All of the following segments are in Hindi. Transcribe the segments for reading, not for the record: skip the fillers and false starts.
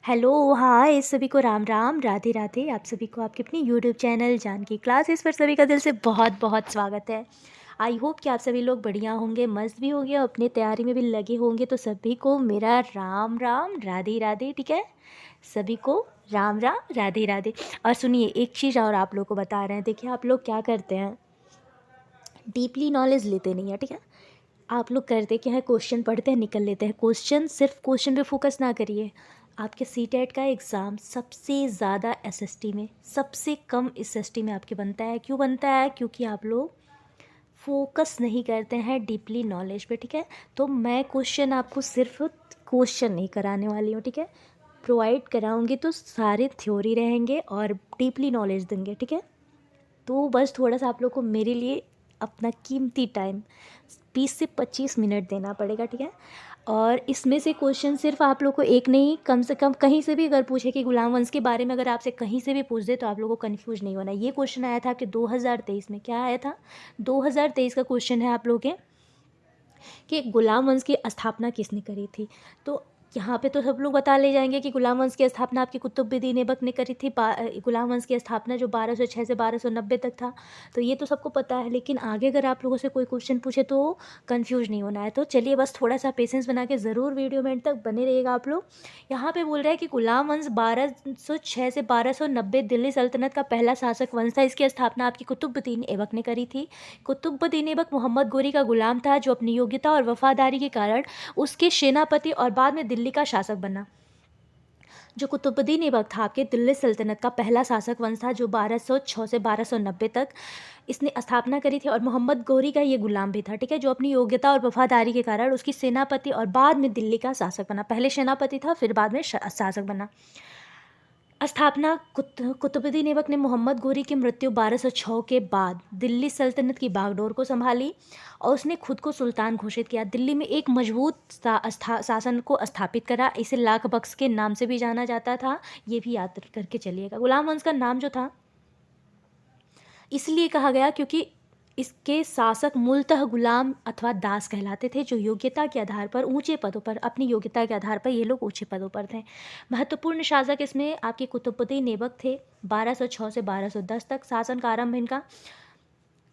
हेलो, हाय सभी को राम राम, राधे राधे। आप सभी को आपके अपनी यूट्यूब चैनल जानकी क्लासेस पर सभी का दिल से बहुत बहुत स्वागत है। आई होप कि आप सभी लोग बढ़िया होंगे, मस्त भी होंगे और अपनी तैयारी में भी लगे होंगे। तो सभी को मेरा राम राम, राधे राधे। ठीक है, सभी को राम राम, राधे राधे। और सुनिए, एक चीज़ और आप लोग को बता रहे हैं। देखिए, आप लोग क्या करते हैं, डीपली नॉलेज लेते नहीं है। ठीक है, आप लोग करते क्या है, क्वेश्चन पढ़ते हैं, निकल लेते हैं क्वेश्चन। सिर्फ क्वेश्चन पे फोकस ना करिए। आपके सीटेट का एग्ज़ाम सबसे ज़्यादा एसएसटी में, सबसे कम एसएसटी में आपके बनता है। क्यों बनता है? क्योंकि आप लोग फोकस नहीं करते हैं डीपली नॉलेज पे। ठीक है, तो मैं क्वेश्चन आपको सिर्फ क्वेश्चन नहीं कराने वाली हूँ। ठीक है, प्रोवाइड कराऊंगी तो सारे थ्योरी रहेंगे और डीपली नॉलेज देंगे। ठीक है, तो बस थोड़ा सा आप लोग को मेरे लिए अपना कीमती टाइम 20 से 25 मिनट देना पड़ेगा। ठीक है, और इसमें से क्वेश्चन सिर्फ आप लोग को एक नहीं, कम से कम कहीं से भी अगर पूछे कि गुलाम वंश के बारे में अगर आपसे कहीं से भी पूछ दे तो आप लोगों को कन्फ्यूज नहीं होना। ये क्वेश्चन आया था आपके 2023 में। क्या आया था? 2023 का क्वेश्चन है आप लोगों के कि गुलाम वंश की स्थापना किसने करी थी। तो यहाँ पे तो सब लोग बता ले जाएंगे कि गुलाम वंश की स्थापना आपकी कुतुबुद्दीन ऐबक ने करी थी। गुलाम वंश की स्थापना जो 1206 से 1290 तक था, तो ये तो सबको पता है। लेकिन आगे अगर आप लोगों से कोई क्वेश्चन पूछे तो कंफ्यूज नहीं होना है। तो चलिए, बस थोड़ा सा पेशेंस बना के ज़रूर वीडियो में एंड तक बने रहिएगा आप लोग। यहाँ पे बोल रहा है कि गुलाम वंश 1206 से 1290 दिल्ली सल्तनत का पहला शासक वंश था। इसकी स्थापना आपकी कुतुबुद्दीन ऐबक ने करी थी। कुतुबुद्दीन ऐबक मोहम्मद गोरी का गुलाम था, जो अपनी योग्यता और वफादारी के कारण उसके सेनापति और बाद में दिल्ली का शासक बना। जो कुतुबुद्दीन ऐबक था आपके दिल्ली सल्तनत का पहला शासक वंश था, जो 1206 से 1290 तक इसने स्थापना करी थी। और मोहम्मद गोरी का ये गुलाम भी था। ठीक है, जो अपनी योग्यता और वफादारी के कारण उसकी सेनापति और बाद में दिल्ली का शासक बना। पहले सेनापति था, फिर बाद में शासक बना। स्थापना कुतुबुद्दीन ऐबक ने मोहम्मद गोरी की मृत्यु 1206 के बाद दिल्ली सल्तनत की बागडोर को संभाली और उसने खुद को सुल्तान घोषित किया। दिल्ली में एक मजबूत शासन को स्थापित करा। इसे लाख बख्श के नाम से भी जाना जाता था। ये भी याद करके चलिएगा। गुलाम वंश का नाम जो था इसलिए कहा गया क्योंकि इसके शासक मूलतः गुलाम अथवा दास कहलाते थे, जो योग्यता के आधार पर ऊंचे पदों पर, अपनी योग्यता के आधार पर ये लोग ऊंचे पदों पर थे। महत्वपूर्ण शासक इसमें आपके कुतुबुद्दीन ऐबक थे। 1206 से 1210 तक शासन का आरंभ इनका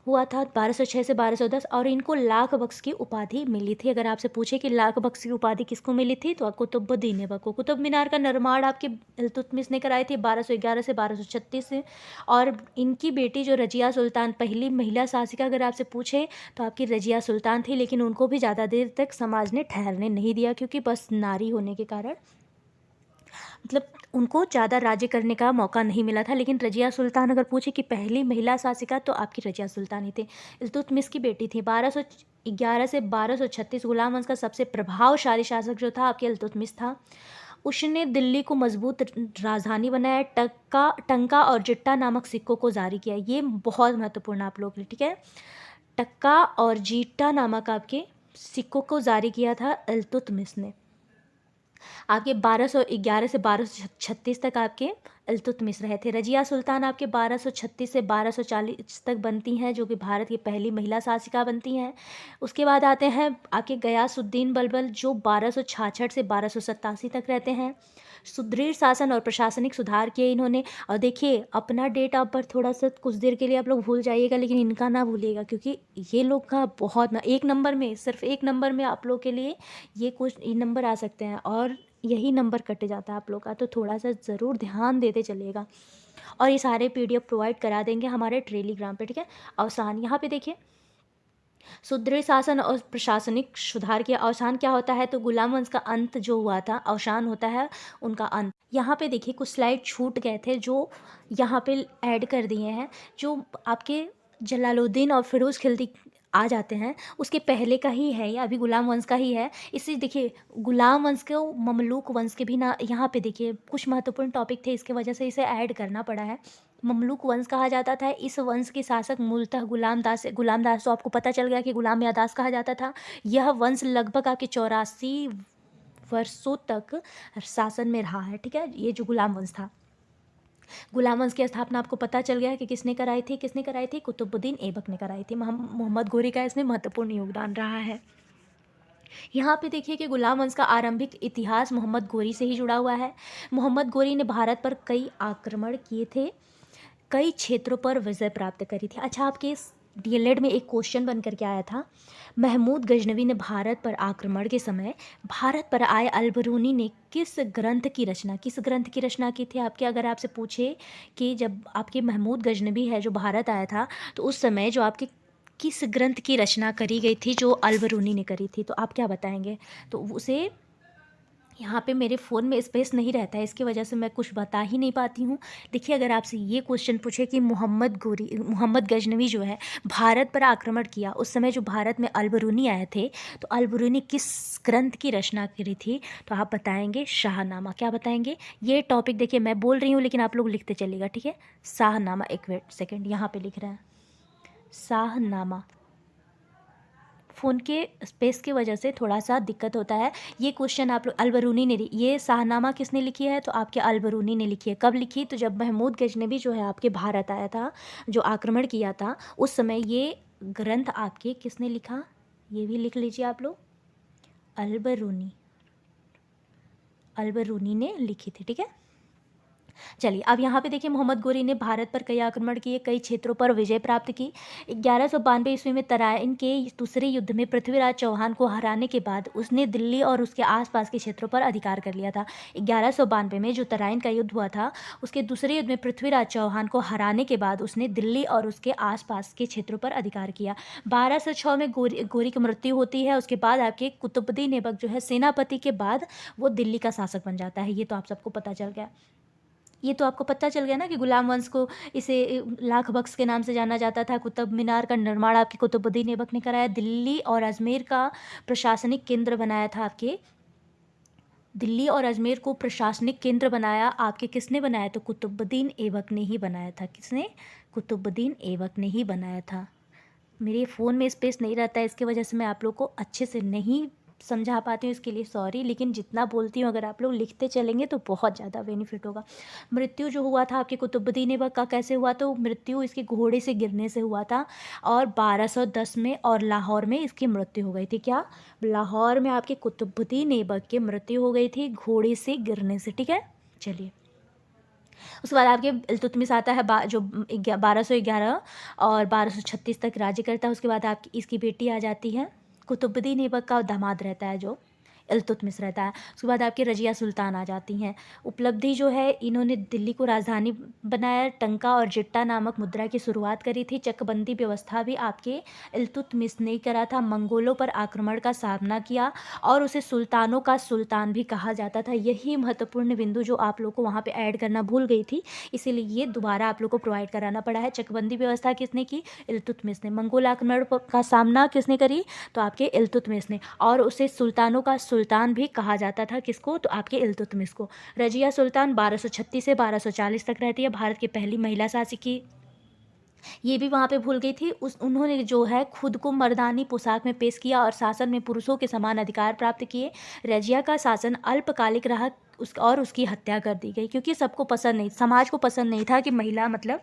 हुआ था, 1206 से 1210। और इनको लाख बख्श की उपाधि मिली थी। अगर आपसे पूछे कि लाख बख्श की उपाधि किसको मिली थी, तो कुतुबुद्दीन ऐबक को। कुतुब मीनार का निर्माण आपके इल्तुतमिश ने कराई थी 1211 से 1236 से। और इनकी बेटी जो रजिया सुल्तान, पहली महिला शासिका अगर आपसे पूछे तो आपकी रजिया सुल्तान थी। लेकिन उनको भी ज़्यादा देर तक समाज ने ठहरने नहीं दिया, क्योंकि बस नारी होने के कारण मतलब उनको ज़्यादा राज्य करने का मौका नहीं मिला था। लेकिन रजिया सुल्तान अगर पूछे कि पहली महिला शासिका, तो आपकी रजिया सुल्तान ही थी। इल्तुतमिश की बेटी थी। 1211 से 1236 गुलाम वंश का सबसे प्रभावशाली शासक जो था आपके इल्तुतमिश था। उसने दिल्ली को मजबूत राजधानी बनाया। टंका और जिट्टा नामक सिक्कों को जारी किया। ये बहुत महत्वपूर्ण आप लोग के लिए। ठीक है, टक्का और जीटा नामक आपके सिक्कों को जारी किया था इल्तुतमिश ने। आपके 1211 से 1236 तक आपके इल्तुतमिश रहे थे। रजिया सुल्तान आपके 1236 से 1240 तक बनती हैं, जो कि भारत की पहली महिला शासिका बनती हैं। उसके बाद आते हैं आपके गयासुद्दीन बलबल, जो 1266 से 1287 तक रहते हैं। सुदृढ़ शासन और प्रशासनिक सुधार किए इन्होंने। और देखिए, अपना डेट ऑफ बर्थ थोड़ा सा कुछ देर के लिए आप लोग भूल जाइएगा, लेकिन इनका ना भूलिएगा, क्योंकि ये लोग का बहुत ना, एक नंबर में, सिर्फ एक नंबर में आप लोग के लिए ये कुछ नंबर आ सकते हैं और यही नंबर कट जाता है आप लोग का। तो थोड़ा सा ज़रूर ध्यान देते चलिएगा। और ये सारे पीडीएफ प्रोवाइड करा देंगे हमारे टेलीग्राम पे। ठीक है, अवसान यहाँ पे देखिए, सुदृढ़ शासन और प्रशासनिक सुधार के अवसान क्या होता है, तो गुलाम वंश का अंत जो हुआ था, अवसान होता है उनका अंत। यहाँ पे देखिए, कुछ स्लाइड छूट गए थे जो यहाँ पे ऐड कर दिए हैं, जो आपके जलालुद्दीन और फिरोज खिलजी आ जाते हैं उसके पहले का ही है, या अभी गुलाम वंश का ही है। इसे देखिए, गुलाम वंश को ममलूक वंश के भी ना, यहाँ पे देखिए कुछ महत्वपूर्ण टॉपिक थे, इसके वजह से इसे ऐड करना पड़ा है। ममलूक वंश कहा जाता था। इस वंश के शासक मूलतः गुलामदास तो आपको पता चल गया कि गुलाम यादास कहा जाता था। यह वंश लगभग आपके 84 वर्षों तक शासन में रहा है। ठीक है, ये जो गुलाम वंश था, गुलाम वंश की स्थापना आपको पता चल गया कि किसने कराई थी? कुतुबुद्दीन ऐबक ने कराई थी। मोहम्मद गोरी का इसमें महत्वपूर्ण योगदान रहा है। यहाँ पे देखिए कि गुलाम वंश का आरंभिक इतिहास मोहम्मद गोरी से ही जुड़ा हुआ है। मोहम्मद गोरी ने भारत पर कई आक्रमण किए थे, कई क्षेत्रों पर विजय प्राप्त करी थी। अच्छा, आपके इस डीएलएड में एक क्वेश्चन बन कर के आया था, महमूद गजनवी ने भारत पर आक्रमण के समय भारत पर आए अल-बरूनी ने किस ग्रंथ की रचना की थी? आपके अगर आपसे पूछे कि जब आपके महमूद गजनवी है जो भारत आया था, तो उस समय जो आपके किस ग्रंथ की रचना करी गई थी जो अल-बरूनी ने करी थी, तो आप क्या बताएंगे? तो उसे यहाँ पे मेरे फ़ोन में स्पेस नहीं रहता है, इसकी वजह से मैं कुछ बता ही नहीं पाती हूँ। देखिए, अगर आपसे ये क्वेश्चन पूछे कि मोहम्मद गजनवी जो है भारत पर आक्रमण किया, उस समय जो भारत में अल-बरूनी आए थे, तो अल-बरूनी किस ग्रंथ की रचना करी थी? तो आप बताएंगे शाहनामा। क्या बताएंगे? ये टॉपिक देखिए मैं बोल रही हूँ लेकिन आप लोग लिखते चलिएगा, ठीक है? शाहनामा, एक वेट सेकेंड, यहाँ पे लिख रहे हैं शाहनामा। फ़ोन के स्पेस की वजह से थोड़ा-सा दिक्कत होता है। ये क्वेश्चन आप लोग अल-बरूनी ने ये शाहनामा किसने लिखी है? तो आपके अल-बरूनी ने लिखी है। कब लिखी? तो जब महमूद गजनवी जो है आपके भारत आया था, जो आक्रमण किया था, उस समय ये ग्रंथ आपके किसने लिखा? ये भी लिख लीजिए आप लोग, अल-बरूनी। अल-बरूनी ने लिखी थी, ठीक है? चलिए, अब यहाँ पे देखिए मोहम्मद गोरी ने भारत पर कई आक्रमण किए, कई क्षेत्रों पर विजय प्राप्त की। 1192 ईस्वी में तराइन के दूसरे युद्ध में पृथ्वीराज चौहान को हराने के बाद उसने दिल्ली और उसके आसपास के क्षेत्रों पर अधिकार कर लिया था। 1192 में जो तराइन का युद्ध हुआ था, उसके दूसरे युद्ध में पृथ्वीराज चौहान को हराने के बाद उसने दिल्ली और उसके आसपास के क्षेत्रों पर अधिकार किया। 1206 में गोरी की मृत्यु होती है। उसके बाद आपके कुतुबुद्दीन ऐबक जो है सेनापति के बाद वो दिल्ली का शासक बन जाता है। ये तो आप सबको पता चल गया। ये तो आपको पता चल गया ना कि गुलाम वंश को इसे लाख बख्श के नाम से जाना जाता था। कुतुब मीनार का निर्माण आपके कुतुबुद्दीन ऐबक ने कराया। दिल्ली और अजमेर का प्रशासनिक केंद्र बनाया था आपके, दिल्ली और अजमेर को प्रशासनिक केंद्र बनाया आपके किसने बनाया? तो कुतुबुद्दीन ऐबक ने ही बनाया था। किसने? कुतुबुद्दीन ऐबक ने ही बनाया था। मेरे फ़ोन में स्पेस नहीं रहता है, इसकी वजह से मैं आप लोग को अच्छे से नहीं समझा पाती हूँ, इसके लिए सॉरी। लेकिन जितना बोलती हूँ अगर आप लोग लिखते चलेंगे तो बहुत ज़्यादा बेनिफिट होगा। मृत्यु जो हुआ था आपके कुतुबुद्दीन ऐबक का कैसे हुआ? तो मृत्यु इसके घोड़े से गिरने से हुआ था और 1210 में और लाहौर में इसकी मृत्यु हो गई थी। क्या? लाहौर में आपके कुतुबुद्दीन ऐबक की मृत्यु हो गई थी घोड़े से गिरने से, ठीक है? चलिए, उसके बाद आपके इल्तुतमिश आता है जो 1211 और 1236 तक राज्य करता है। उसके बाद आपकी इसकी बेटी आ जाती है, कुतुबुद्दीन ऐबक का दामाद रहता है जो इल्तुतमिश रहता है। उसके बाद आपकी रजिया सुल्तान आ जाती हैं। उपलब्धि जो है, इन्होंने दिल्ली को राजधानी बनाया, टंका और जिट्टा नामक मुद्रा की शुरुआत करी थी। चकबंदी व्यवस्था भी आपके इल्तुतमिश ने करा था। मंगोलों पर आक्रमण का सामना किया और उसे सुल्तानों का सुल्तान भी कहा जाता था। यही महत्वपूर्ण बिंदु जो आप लोग को वहाँ पे ऐड करना भूल गई थी, इसीलिए ये दोबारा आप लोग को प्रोवाइड कराना पड़ा है। चकबंदी व्यवस्था किसने की? इल्तुतमिश ने। मंगोल आक्रमण का सामना किसने करी? तो आपके इल्तुतमिश ने। और उसे सुल्तानों का सुल्तान भी कहा जाता था। किसको? तो आपके इल्तुतमिश को। रजिया सुल्तान 1236 से 1240 तक रहती है, भारत की पहली महिला शासकी। ये भी वहाँ पे भूल गई थी। उन्होंने जो है खुद को मर्दानी पोशाक में पेश किया और शासन में पुरुषों के समान अधिकार प्राप्त किए। रजिया का शासन अल्पकालिक रहा और उसकी हत्या कर दी गई, क्योंकि सबको पसंद नहीं, समाज को पसंद नहीं था कि महिला मतलब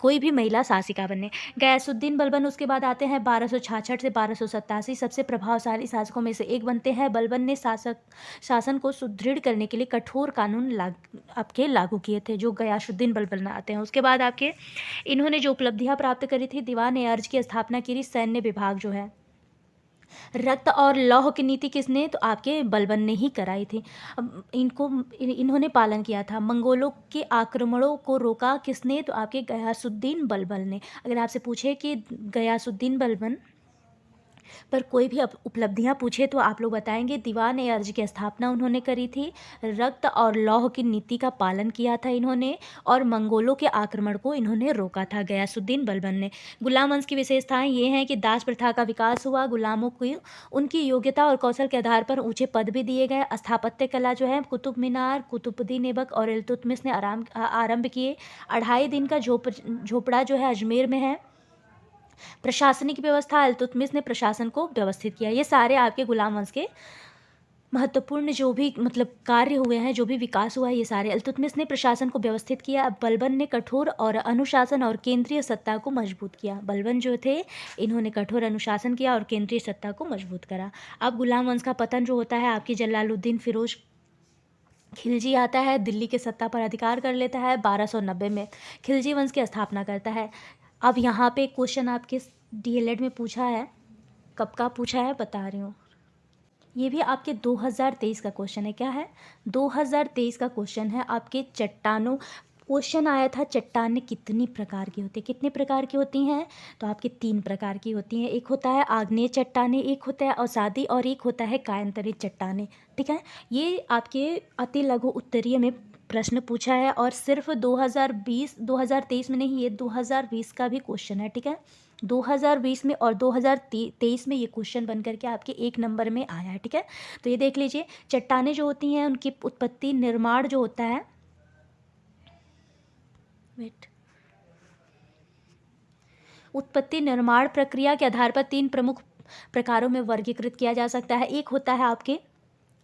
कोई भी महिला शासिका बने। गयासुद्दीन बलबन उसके बाद आते हैं 1266 से 1287, सबसे प्रभावशाली शासकों में से एक बनते हैं। बलबन ने शासन को सुदृढ़ करने के लिए कठोर कानून आपके लागू किए थे, जो गयासुद्दीन बलबन आते हैं। उसके बाद आपके इन्होंने जो उपलब्धियां प्राप्त करी थी, दीवान-ए-अर्ज की स्थापना की, सैन्य विभाग जो है, रक्त और लौह की नीति किसने? तो आपके बलबन ने ही कराई थी। इन्होंने पालन किया था। मंगोलों के आक्रमणों को रोका किसने? तो आपके गयासुद्दीन बलबन ने। अगर आपसे पूछे कि गयासुद्दीन बलबन पर कोई भी उपलब्धियां पूछे तो आप लोग बताएंगे दीवान-ए-अर्ज की स्थापना उन्होंने करी थी, रक्त और लौह की नीति का पालन किया था इन्होंने, और मंगोलों के आक्रमण को इन्होंने रोका था, गयासुद्दीन बलबन ने। गुलाम वंश की विशेषताएं ये हैं कि दास प्रथा का विकास हुआ, गुलामों को उनकी योग्यता और कौशल के आधार पर ऊंचे पद भी दिए गए। स्थापत्य कला जो है, कुतुब मीनार, कुतुबुद्दीन ऐबक और इल्तुतमिश ने आरंभ किए। 2.5 दिन का झोपड़ा जो है अजमेर में है। प्रशासनिक व्यवस्था, इल्तुतमिश ने प्रशासन को व्यवस्थित किया। ये सारे आपके गुलाम वंश के महत्वपूर्ण जो भी मतलब कार्य हुए हैं, जो भी विकास हुआ है, ये सारे इल्तुतमिश ने प्रशासन को व्यवस्थित किया। अब बलबन ने कठोर और अनुशासन और केंद्रीय सत्ता को मजबूत किया। बलबन जो थे, इन्होंने कठोर अनुशासन किया और केंद्रीय सत्ता को मजबूत करा। अब गुलाम वंश का पतन जो होता है, आपकी जलालुद्दीन फिरोज खिलजी आता है, दिल्ली के सत्ता पर अधिकार कर लेता है। 1290 में खिलजी वंश की स्थापना करता है। अब यहाँ पे क्वेश्चन आपके डीएलएड में पूछा है, कब का पूछा है बता रही हूँ। ये भी आपके 2023 का क्वेश्चन है। क्या है? 2023 का क्वेश्चन है आपके चट्टानों। क्वेश्चन आया था चट्टानें कितनी प्रकार की होती है, कितने प्रकार की होती हैं? तो आपके 3 प्रकार की होती हैं। एक होता है आग्नेय चट्टानें, एक होता है अवसादी और एक होता है कायांतरित चट्टानें। ठीक है, ये आपके अति लघु उत्तरीय में प्रश्न पूछा है और सिर्फ 2023 में नहीं, ये 2020 का भी क्वेश्चन है। ठीक है, 2020 में और 2023 में ये क्वेश्चन बन करके आपके 1 नंबर में आया है। ठीक है, तो ये देख लीजिए, चट्टानें जो होती हैं उनकी उत्पत्ति निर्माण जो होता है, वेट, उत्पत्ति निर्माण प्रक्रिया के आधार पर 3 प्रमुख प्रकारों में वर्गीकृत किया जा सकता है। एक होता है आपके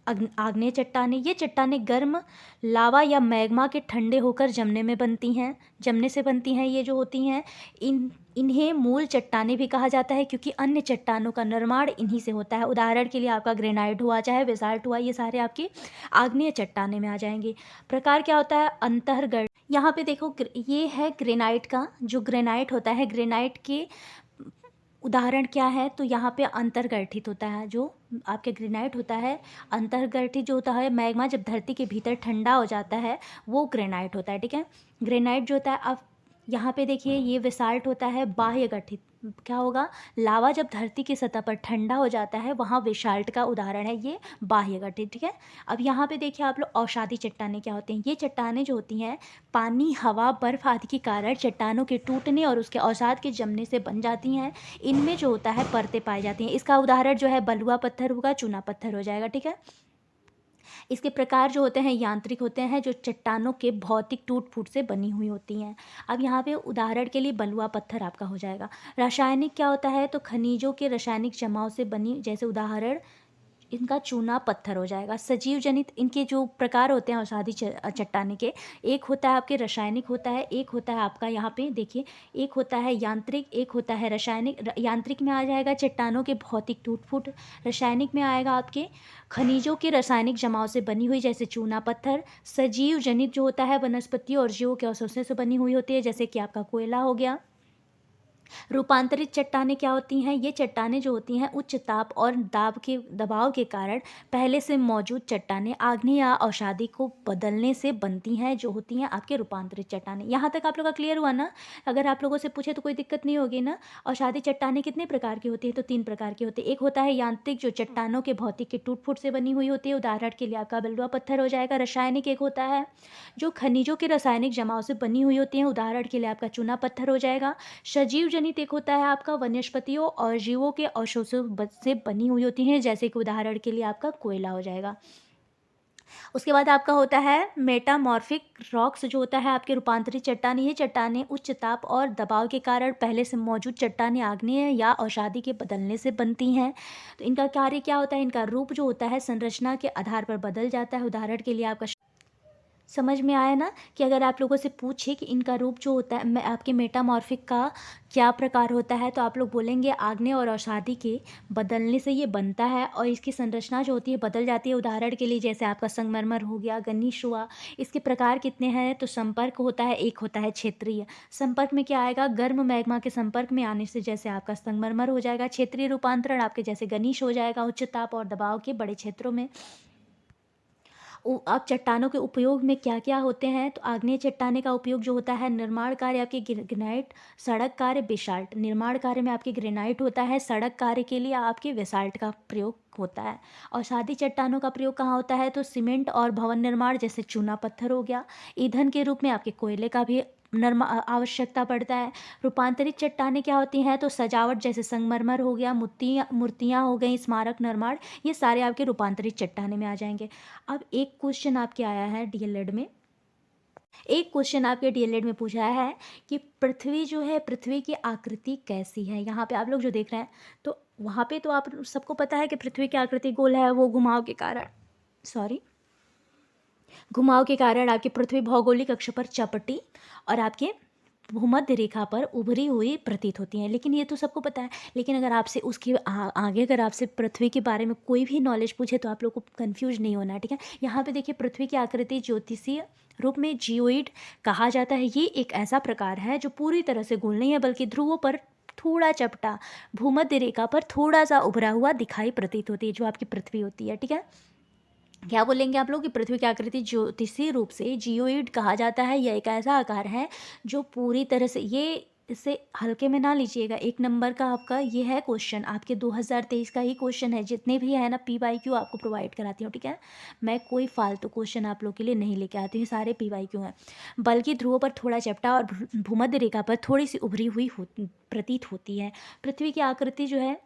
आग्नेय चट्टानें। ये चट्टानें गर्म लावा या मैग्मा के ठंडे होकर जमने में बनती हैं, जमने से बनती हैं। ये जो होती हैं, इन्हें मूल चट्टानें भी कहा जाता है क्योंकि अन्य चट्टानों का निर्माण इन्हीं से होता है। उदाहरण के लिए आपका ग्रेनाइट हुआ, चाहे बेसाल्ट हुआ, ये सारे आपके आग्नेय चट्टानें में आ जाएंगे। प्रकार क्या होता है? अंतर्गढ़। यहाँ पे देखो, ये है ग्रेनाइट का, जो ग्रेनाइट होता है, ग्रेनाइट के उदाहरण क्या है? तो यहाँ पे अंतर्गठित होता है, जो आपके ग्रेनाइट होता है, अंतर्गठित जो होता है मैग्मा जब धरती के भीतर ठंडा हो जाता है, वो ग्रेनाइट होता है। ठीक है, ग्रेनाइट जो होता है, अब यहाँ पे देखिए, ये बेसाल्ट होता है बाह्य गठित। क्या होगा? लावा जब धरती की सतह पर ठंडा हो जाता है, वहाँ बेसाल्ट का उदाहरण है ये बाह्य गठित। ठीक है, अब यहाँ पे देखिए आप लोग, अवसादी चट्टानें क्या होती हैं? ये चट्टानें जो होती हैं, पानी, हवा, बर्फ आदि के कारण चट्टानों के टूटने और उसके अवसाद के जमने से बन जाती हैं। इनमें जो होता है परतें पाई जाती हैं। इसका उदाहरण जो है बलुआ पत्थर होगा, चूना पत्थर हो जाएगा। ठीक है, इसके प्रकार जो होते हैं यांत्रिक होते हैं, जो चट्टानों के भौतिक टूट फूट से बनी हुई होती हैं। अब यहाँ पे उदाहरण के लिए बलुआ पत्थर आपका हो जाएगा। रासायनिक क्या होता है? तो खनिजों के रासायनिक जमाव से बनी, जैसे उदाहरण इनका चूना पत्थर हो जाएगा। सजीव जनित इनके जो प्रकार होते हैं अवसादी चट्टाने के, एक होता है आपके रासायनिक होता है, एक होता है आपका यहाँ पे देखिए, एक होता है यांत्रिक, एक होता है रासायनिक। यांत्रिक में आ जाएगा चट्टानों के भौतिक टूट फूट, रासायनिक में आएगा आपके खनिजों के रासायनिक जमाव से बनी हुई, जैसे चूना पत्थर। सजीव जनित जो होता है वनस्पतियों और जीवों के अवशोषण से बनी हुई होती है, जैसे कि आपका कोयला हो गया। रूपांतरित चट्टानें क्या होती हैं? ये चट्टानें जो होती हैं उच्च ताप और दबाव के कारण पहले से मौजूद चट्टानें आग्नेय या अवसादी को बदलने से बनती हैं, जो होती हैं आपके रूपांतरित चट्टानें। यहाँ तक आप लोग का क्लियर हुआ ना? अगर आप लोगों से पूछे तो कोई दिक्कत नहीं होगी ना? अवसादी चट्टानें कितने प्रकार की होती है? तो 3 प्रकार की होती है। एक होता है यांत्रिक, जो चट्टानों के भौतिक के टूट फूट से बनी हुई होती है, उदाहरण के लिए आपका बलुआ पत्थर हो जाएगा। रासायनिक एक होता है जो खनिजों के रासायनिक जमाव से बनी हुई होती है, उदाहरण के लिए आपका चूना पत्थर हो जाएगा। सजीव जनित एक होता है आपका वनस्पतियों और जीवों के अवशोषों से बनी हुई होती हैं, जैसे कि उदाहरण के लिए आपका कोयला हो जाएगा। उसके बाद आपका होता है मेटामॉर्फिक रॉक्स, जो होता है आपके रूपांतरित चट्टानें। ये चट्टानें उच्च ताप और दबाव के कारण पहले से मौजूद चट्टानें आग्नेय या अवसादी के बदलने से बनती हैं। तो इनका कार्य क्या होता है? इनका रूप जो होता है संरचना के आधार पर बदल जाता है। उदाहरण के लिए आपका समझ में आया ना, कि अगर आप लोगों से पूछे कि इनका रूप जो होता है, मैं आपके मेटामॉर्फिक का क्या प्रकार होता है, तो आप लोग बोलेंगे आग्नेय और अवसादी के बदलने से ये बनता है और इसकी संरचना जो होती है बदल जाती है। उदाहरण के लिए जैसे आपका संगमरमर हो गया, गनीश हुआ। इसके प्रकार कितने हैं? तो संपर्क होता है, एक होता है क्षेत्रीय। संपर्क में क्या आएगा? गर्म मैग्मा के संपर्क में आने से जैसे आपका संगमरमर हो जाएगा। क्षेत्रीय रूपांतरण आपके जैसे गनीश हो जाएगा, उच्च ताप और दबाव के बड़े क्षेत्रों में। अब चट्टानों के उपयोग में क्या क्या होते हैं? तो आग्नेय चट्टाने का उपयोग जो होता है निर्माण कार्य आपके ग्रेनाइट, सड़क कार्य बेसाल्ट। निर्माण कार्य में आपके ग्रेनाइट होता है, सड़क कार्य के लिए आपके बेसाल्ट का प्रयोग होता है। और सादी चट्टानों का प्रयोग कहाँ होता है? तो सीमेंट और भवन निर्माण, जैसे चूना पत्थर हो गया। ईंधन के रूप में आपके कोयले का भी आवश्यकता पड़ता है। रूपांतरित चट्टानें क्या होती हैं? तो सजावट, जैसे संगमरमर हो गया, मूर्तियाँ हो गई, स्मारक निर्माण, ये सारे आपके रूपांतरित चट्टाने में आ जाएंगे। अब एक क्वेश्चन आपके आया है डीएलएड में, एक क्वेश्चन आपके डीएलएड में पूछा है कि पृथ्वी जो है, पृथ्वी की आकृति कैसी है? यहाँ पे आप लोग जो देख रहे हैं, तो वहाँ पे तो आप सबको पता है कि पृथ्वी की आकृति गोल है, वो घुमाव के कारण घुमाव के कारण आपकी पृथ्वी भौगोलिक अक्ष पर चपटी और आपके भूमध्य रेखा पर उभरी हुई प्रतीत होती हैं। लेकिन ये तो सबको पता है। लेकिन अगर आपसे उसके आगे अगर आपसे पृथ्वी के बारे में कोई भी नॉलेज पूछे तो आप लोग को कंफ्यूज नहीं होना है, ठीक है। यहाँ पे देखिए, पृथ्वी की आकृति ज्योतिषीय रूप में जियोइड कहा जाता है। ये एक ऐसा प्रकार है जो पूरी तरह से गोल नहीं है, बल्कि ध्रुवों पर थोड़ा चपटा, भूमध्य रेखा पर थोड़ा सा उभरा हुआ दिखाई प्रतीत होती है, जो आपकी पृथ्वी होती है, ठीक है। क्या बोलेंगे आप लोग कि पृथ्वी की आकृति ज्योतिषीय रूप से जियोइड कहा जाता है। यह एक ऐसा आकार है जो पूरी तरह से, ये इसे हल्के में ना लीजिएगा। 1 नंबर का आपका ये है क्वेश्चन, आपके 2023 का ही क्वेश्चन है। जितने भी है ना PYQ आपको प्रोवाइड कराती हूँ, ठीक है। मैं कोई फालतू क्वेश्चन आप लोग के लिए नहीं लेके आती हूँ, सारे PYQ हैं। बल्कि ध्रुवों पर थोड़ा चपटा और भूमध्य रेखा पर थोड़ी सी उभरी हुई प्रतीत होती है। पृथ्वी की आकृति जो है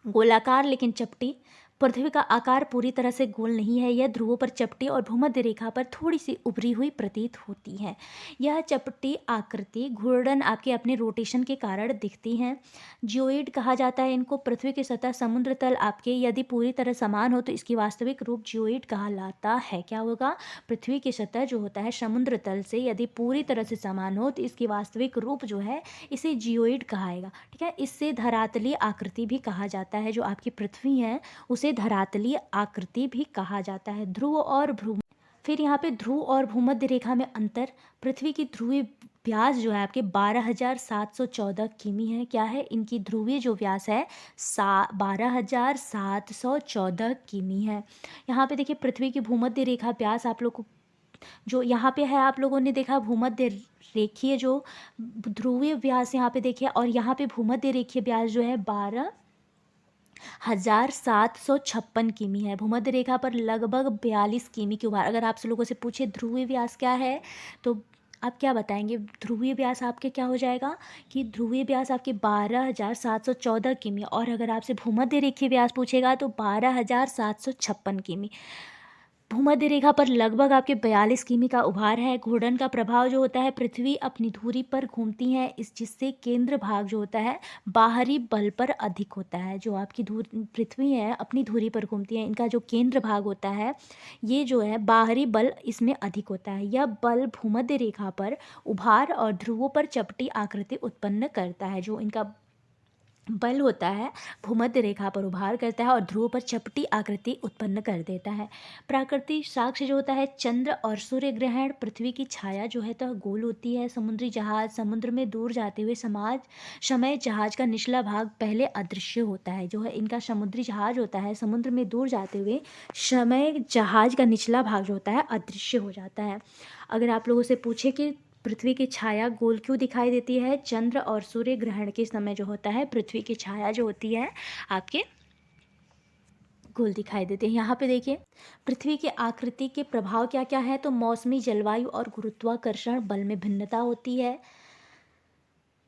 गोलाकार लेकिन चपटी। पृथ्वी का आकार पूरी तरह से गोल नहीं है, यह ध्रुवों पर चपटी और भूमध्य रेखा पर थोड़ी सी उभरी हुई प्रतीत होती है। यह चपटी आकृति घूर्णन आपके अपने रोटेशन के कारण दिखती हैं। जियोइड कहा जाता है इनको। पृथ्वी की सतह समुद्र तल आपके यदि पूरी तरह समान हो तो इसकी वास्तविक रूप जियोइड कहलाता है। क्या होगा? पृथ्वी की सतह जो होता है समुद्र तल से यदि पूरी तरह से समान हो तो इसकी वास्तविक रूप जो है इसे जियोइड कहाएगा, ठीक है। इससे धरातलीय आकृति भी कहा जाता है। जो आपकी पृथ्वी है उसे धरातलीय आकृति भी कहा जाता है। ध्रुव और फिर यहाँ पे ध्रुव और भूमध्य रेखा में अंतर। पृथ्वी की ध्रुवीय व्यास जो है आपके 12,714 किमी है। क्या है? इनकी ध्रुवीय जो व्यास है 12,714 किमी है। यहाँ पे देखिए, पृथ्वी की भूमध्य रेखा व्यास आप लोग को जो यहाँ पे है, आप लोगों ने देखा भूमध्य रेखीय जो ध्रुवीय व्यास यहाँ पे देखिए, और यहाँ पे भूमध्य रेखीय व्यास जो है 12,756 किमी है। भूमध्य रेखा पर लगभग 42 किमी के उभार। अगर आपसे लोगों से पूछे ध्रुवीय व्यास क्या है तो आप क्या बताएंगे? ध्रुवीय व्यास आपके क्या हो जाएगा कि ध्रुवीय व्यास आपके 12,714 किमी, और अगर आपसे भूमध्य रेखीय व्यास पूछेगा तो 12,756 किमी। भूमध्य रेखा पर लगभग आपके 42 किमी का उभार है। घूर्णन का प्रभाव जो होता है, पृथ्वी अपनी धुरी पर घूमती है, जिससे केंद्र भाग जो होता है बाहरी बल पर अधिक होता है। जो आपकी पृथ्वी है अपनी धुरी पर घूमती है, इनका जो केंद्र भाग होता है ये जो है बाहरी बल इसमें अधिक होता है। यह बल भूमध्य रेखा पर उभार और ध्रुवों पर चपटी आकृति उत्पन्न करता है। जो इनका बल होता है भूमध्य रेखा पर उभार करता है और ध्रुव पर चपटी आकृति उत्पन्न कर देता है। प्राकृतिक साक्ष्य जो होता है, चंद्र और सूर्य ग्रहण। पृथ्वी की छाया जो है तो गोल होती है। समुद्री जहाज समुद्र में दूर जाते हुए समय जहाज का निचला भाग पहले अदृश्य होता है। जो है इनका समुद्री जहाज होता है, समुद्र में दूर जाते हुए समय जहाज का निचला भाग जो होता है अदृश्य हो जाता है। अगर आप लोगों से पूछे कि पृथ्वी की छाया गोल क्यों दिखाई देती है, चंद्र और सूर्य ग्रहण के समय जो होता है पृथ्वी की छाया जो होती है आपके गोल दिखाई देते हैं। यहाँ पे देखिए, पृथ्वी की आकृति के प्रभाव क्या क्या है तो मौसमी, जलवायु और गुरुत्वाकर्षण बल में भिन्नता होती है।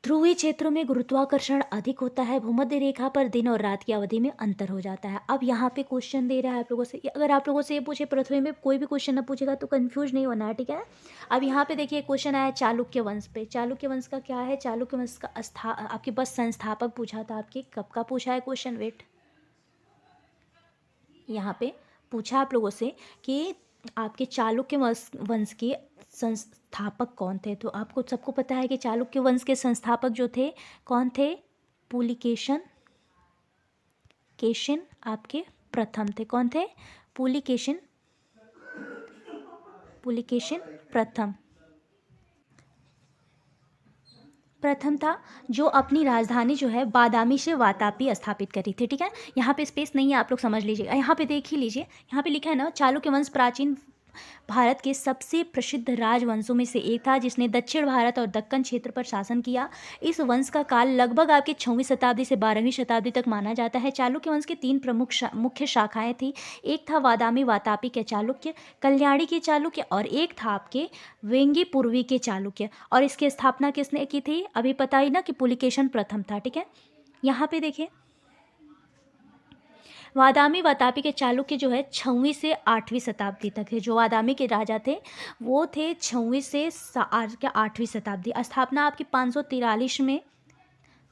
ध्रुवीय क्षेत्रों में गुरुत्वाकर्षण अधिक होता है। भूमध्य रेखा पर दिन और रात की अवधि में अंतर हो जाता है। अब यहाँ पे क्वेश्चन दे रहा है आप लोगों से, अगर आप लोगों से ये पूछे पृथ्वी में कोई भी क्वेश्चन ना पूछेगा तो कंफ्यूज नहीं होना है, ठीक है। अब यहाँ पे देखिए क्वेश्चन आया चालुक्य वंश पे। चालुक्य वंश का क्या है? चालुक्य वंश का आपके बस संस्थापक पूछा था। आपके कब का पूछा है क्वेश्चन? वेट, यहाँ पे पूछा आप लोगों से कि आपके चालुक्य वंश के संस्थापक कौन थे। तो आपको सबको पता है कि चालुक्य वंश के संस्थापक जो थे कौन थे? पुलिकेशन आपके प्रथम थे। कौन थे? पुलिकेशन प्रथम था, जो अपनी राजधानी जो है बादामी से वातापी स्थापित करी थी, ठीक है। यहाँ पे स्पेस नहीं है, आप लोग समझ लीजिएगा। यहाँ पे देख ही लीजिए, यहाँ पे लिखा है ना, चालुक्य वंश प्राचीन भारत के सबसे प्रसिद्ध राजवंशों में से एक था, जिसने दक्षिण भारत और दक्कन क्षेत्र पर शासन किया। इस वंश का काल लगभग आपके 6वीं शताब्दी से 12वीं शताब्दी तक माना जाता है। चालुक्य वंश के 3 प्रमुख मुख्य शाखाएं थी। एक था वादामी वातापी के चालुक्य, कल्याणी के चालुक्य, और एक था आपके वेंगी पूर्वी के चालुक्य। और इसकी स्थापना किसने की थी? अभी पता ही ना कि पुलिकेशन प्रथम था, ठीक है। यहाँ पे देखिए, वादामी वातापी के चालुक्य जो है 6वीं से 8वीं शताब्दी तक है। जो वादामी के राजा थे वो थे 6वीं से 8वीं शताब्दी। स्थापना आपकी 543 में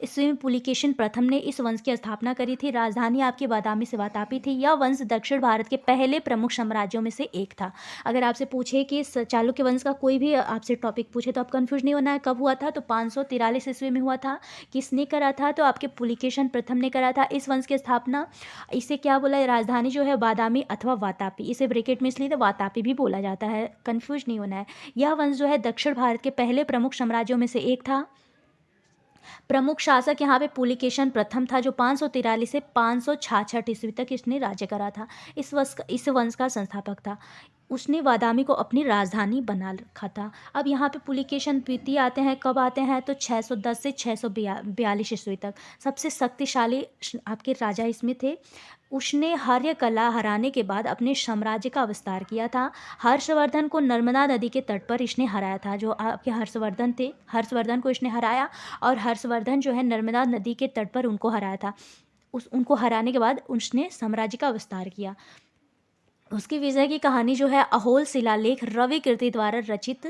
ईस्वी में पुलिकेशिन प्रथम ने इस वंश की स्थापना करी थी। राजधानी आपकी बादामी से वातापी थी। यह वंश दक्षिण भारत के पहले प्रमुख साम्राज्यों में से एक था। अगर आपसे पूछे कि चालुक्य वंश का कोई भी आपसे टॉपिक पूछे तो आप कंफ्यूज नहीं होना है। कब हुआ था? तो 543 ईस्वी में हुआ था। किसने करा था? तो आपके पुलिकेशिन प्रथम ने करा था इस वंश की स्थापना। इसे क्या बोला है? राजधानी जो है बादामी अथवा वातापी, इसे ब्रैकेट में इसलिए तो वातापी भी बोला जाता है, कंफ्यूज नहीं होना है। यह वंश जो है दक्षिण भारत के पहले प्रमुख साम्राज्यों में से एक था। प्रमुख शासक यहाँ पे पुलिकेशिन प्रथम था, जो 543 से 566 ईस्वी तक इसने राज्य करा था। इस वंश का संस्थापक था। उसने बादामी को अपनी राजधानी बना रखा था। अब यहाँ पे पुलिकेशिन द्वितीय आते हैं। कब आते हैं? तो 610 से 642 ईस्वी तक। सबसे शक्तिशाली आपके राजा इसमें थे। उसने हर्यकला हराने के बाद अपने साम्राज्य का विस्तार किया था। हर्षवर्धन को नर्मदा नदी के तट पर इसने हराया था। जो आपके हर्षवर्धन थे, हर्षवर्धन को इसने हराया, और हर्षवर्धन जो है नर्मदा नदी के तट पर उनको हराया था। उनको हराने के बाद उसने साम्राज्य का विस्तार किया। उसकी विजय की कहानी जो है अहोल शिलालेख रवि कीर्ति द्वारा रचित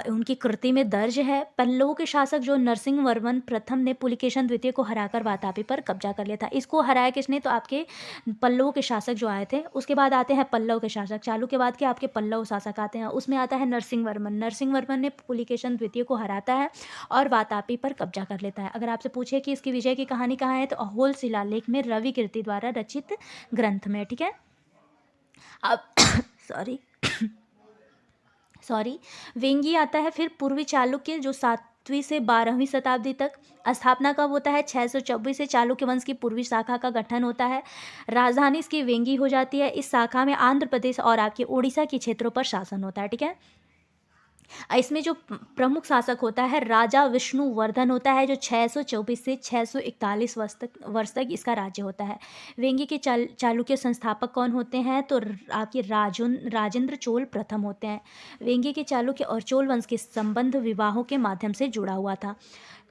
उनकी कृति में दर्ज है। पल्लवों के शासक जो नरसिंह वर्मन प्रथम ने पुलिकेशिन द्वितीय को हराकर वातापी पर कब्जा कर लिया था। इसको हराया किसने? तो आपके पल्लवों के शासक जो आए थे। उसके बाद आते हैं पल्लव के शासक। चालू के बाद के आपके पल्लव शासक आते हैं। उसमें आता है नरसिंह वर्मन। नरसिंह वर्मन ने पुलिकेशिन द्वितीय को हराता है और वातापी पर कब्जा कर लेता है। अगर आपसे पूछे कि इसकी विजय की कहानी कहाँ है, तो अहोल शिलालेख में रवि कीर्ति द्वारा रचित ग्रंथ में। ठीक है। अब सॉरी वेंगी आता है। फिर पूर्वी चालुक्य जो 7वीं से 12वीं शताब्दी तक। स्थापना कब होता है? 624 से चालुक्य वंश की पूर्वी शाखा का गठन होता है। राजधानी इसकी वेंगी हो जाती है। इस शाखा में आंध्र प्रदेश और आपके उड़ीसा के क्षेत्रों पर शासन होता है। ठीक है। इसमें जो प्रमुख शासक होता है राजा विष्णुवर्धन होता है, जो 624 से 641 वर्ष तक इसका राज्य होता है। वेंगी के चालुक्य संस्थापक कौन होते हैं? तो आपके राजेंद्र चोल प्रथम होते हैं। वेंगी के चालुक्य और चोल वंश के संबंध विवाहों के माध्यम से जुड़ा हुआ था।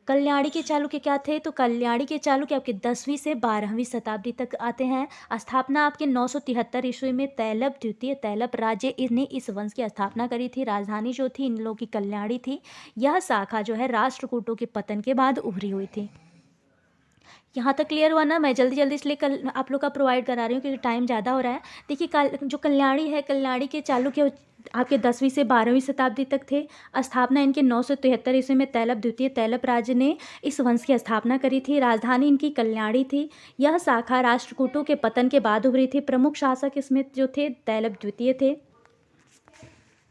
कल्याणी के चालुक्य क्या थे? तो कल्याणी के चालुक्य आपके 10वीं से 12वीं शताब्दी तक आते हैं। स्थापना आपके 973 ईस्वी में तैलब द्वितीय तैलब राज्य ने इस वंश की स्थापना करी थी। राजधानी जो थी इन लोगों की कल्याणी थी। यह शाखा जो है राष्ट्रकूटों के पतन के बाद उभरी हुई थी। यहाँ तक क्लियर हुआ ना? मैं जल्दी जल्दी इसलिए कल आप लोग का प्रोवाइड करा रही हूँ क्योंकि टाइम ज़्यादा हो रहा है। देखिए जो कल्याणी है, कल्याणी के चालुक्य आपके 10वीं से 12वीं शताब्दी तक थे। स्थापना इनके 973 ईस्वी में तैलब द्वितीय तैलब राज्य ने इस वंश की स्थापना करी थी। राजधानी इनकी कल्याणी थी। यह शाखा राष्ट्रकूटों के पतन के बाद उभरी थी। प्रमुख शासक इसमें जो थे तैलब द्वितीय थे,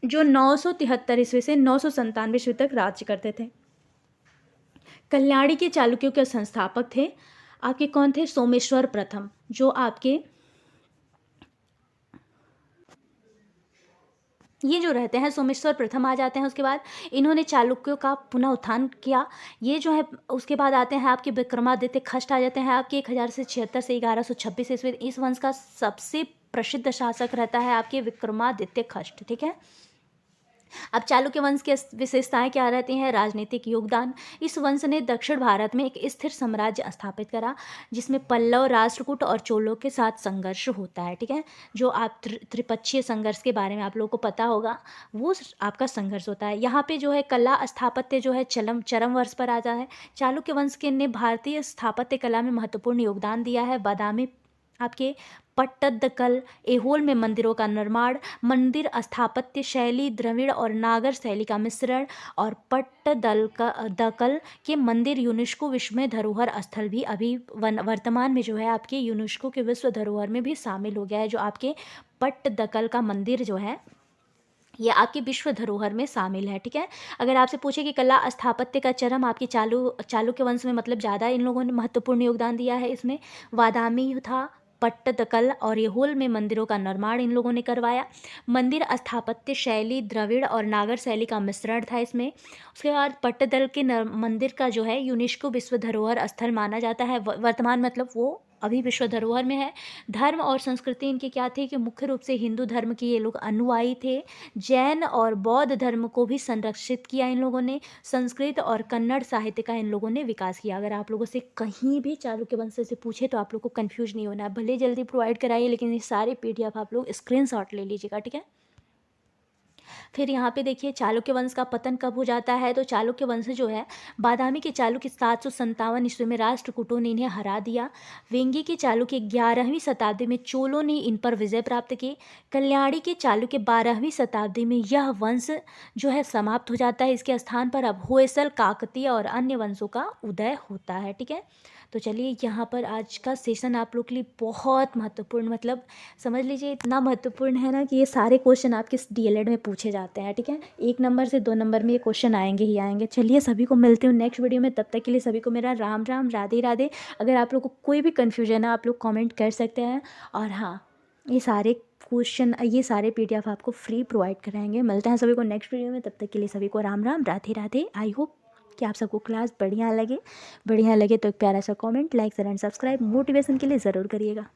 जो 973 ईस्वी से 997 ईस्वी तक राज्य करते थे। कल्याणी के चालुक्यों के संस्थापक थे आपके कौन थे? सोमेश्वर प्रथम, जो आपके ये जो रहते हैं सोमेश्वर प्रथम आ जाते हैं। उसके बाद इन्होंने चालुक्यों का पुनः उत्थान किया। ये जो है उसके बाद आते हैं आपके विक्रमादित्य खष्ट आ जाते हैं आपके 1076 से 1126 ईस्वी। इस वंश का सबसे प्रसिद्ध शासक रहता है आपके विक्रमादित्य खष्ट। ठीक है। अब चालुक्य वंश की विशेषताएं क्या रहती हैं? राजनीतिक योगदान। इस वंश ने दक्षिण भारत में एक स्थिर साम्राज्य स्थापित करा, जिसमें पल्लव राष्ट्रकूट और चोलों के साथ संघर्ष होता है। ठीक है। जो आप त्रिपक्षीय संघर्ष के बारे में आप लोगों को पता होगा, वो आपका संघर्ष होता है। यहाँ पे जो है कला स्थापत्य जो है चरम वर्ष पर आता है। चालुक्य वंश के ने भारतीय स्थापत्य कला में महत्वपूर्ण योगदान दिया है। बादामी आपके पट्टदकल ऐहोल में मंदिरों का निर्माण, मंदिर स्थापत्य शैली द्रविड़ और नागर शैली का मिश्रण, और पट्टदकल के मंदिर यूनेस्को विश्व धरोहर स्थल भी अभी वर्तमान में जो है आपके यूनेस्को के विश्व धरोहर में भी शामिल हो गया है। जो आपके पट्टदकल का मंदिर जो है ये आपके विश्व धरोहर में शामिल है। ठीक है। अगर आपसे पूछे कि कला स्थापत्य का चरम आपके चालुक्य वंश में मतलब ज़्यादा इन लोगों ने महत्वपूर्ण योगदान दिया है, इसमें बादामी था, पट्टदकल और ऐहोल में मंदिरों का निर्माण इन लोगों ने करवाया। मंदिर स्थापत्य शैली द्रविड़ और नागर शैली का मिश्रण था इसमें। उसके बाद पट्टदकल के मंदिर का जो है यूनेस्को विश्व धरोहर स्थल माना जाता है। वर्तमान मतलब वो अभी विश्व धरोहर में है। धर्म और संस्कृति इनकी क्या थी कि मुख्य रूप से हिंदू धर्म के ये लोग अनुयायी थे। जैन और बौद्ध धर्म को भी संरक्षित किया इन लोगों ने। संस्कृत और कन्नड़ साहित्य का इन लोगों ने विकास किया। अगर आप लोगों से कहीं भी चालुक्य वंश से पूछे तो आप लोग को कंफ्यूज नहीं होना है। भले जल्दी प्रोवाइड कराइए, लेकिन ये सारे PDF आप लोग स्क्रीनशॉट ले लीजिएगा। ठीक है। फिर यहाँ पे देखिए चालुक्य वंश का पतन कब हो जाता है, तो चालुक्य वंश जो है बादामी के चालुक्य 757 ईस्वी में राष्ट्रकूटों ने इन्हें हरा दिया। वेंगी के चालुक्य 11वीं शताब्दी में चोलों ने इन पर विजय प्राप्त की। कल्याणी के चालुक्य 12वीं शताब्दी में यह वंश जो है समाप्त हो जाता है। इसके स्थान पर अब होयसल, काकतीय और अन्य वंशों का उदय होता है। ठीक है, तो चलिए यहाँ पर आज का सेशन आप लोग के लिए बहुत महत्वपूर्ण, मतलब समझ लीजिए इतना महत्वपूर्ण है ना कि ये सारे क्वेश्चन आपके डीएलएड में पूछे जाते हैं। ठीक है, 1 नंबर से 2 नंबर में ये क्वेश्चन आएंगे ही आएंगे। चलिए सभी को मिलते हूँ नेक्स्ट वीडियो में, तब तक के लिए सभी को मेरा राम राम, राधे राधे। अगर आप लोग को कोई भी कन्फ्यूजन है आप लोग कॉमेंट कर सकते हैं। और हाँ, ये सारे क्वेश्चन, ये सारे पीडीएफ आपको फ्री प्रोवाइड कराएंगे। मिलते हैं सभी को नेक्स्ट वीडियो में, तब तक के लिए सभी को राम राम, राधे राधे। आई होप कि आप सबको क्लास बढ़िया लगे तो एक प्यारा सा comment, like, share and subscribe motivation के लिए ज़रूर करिएगा।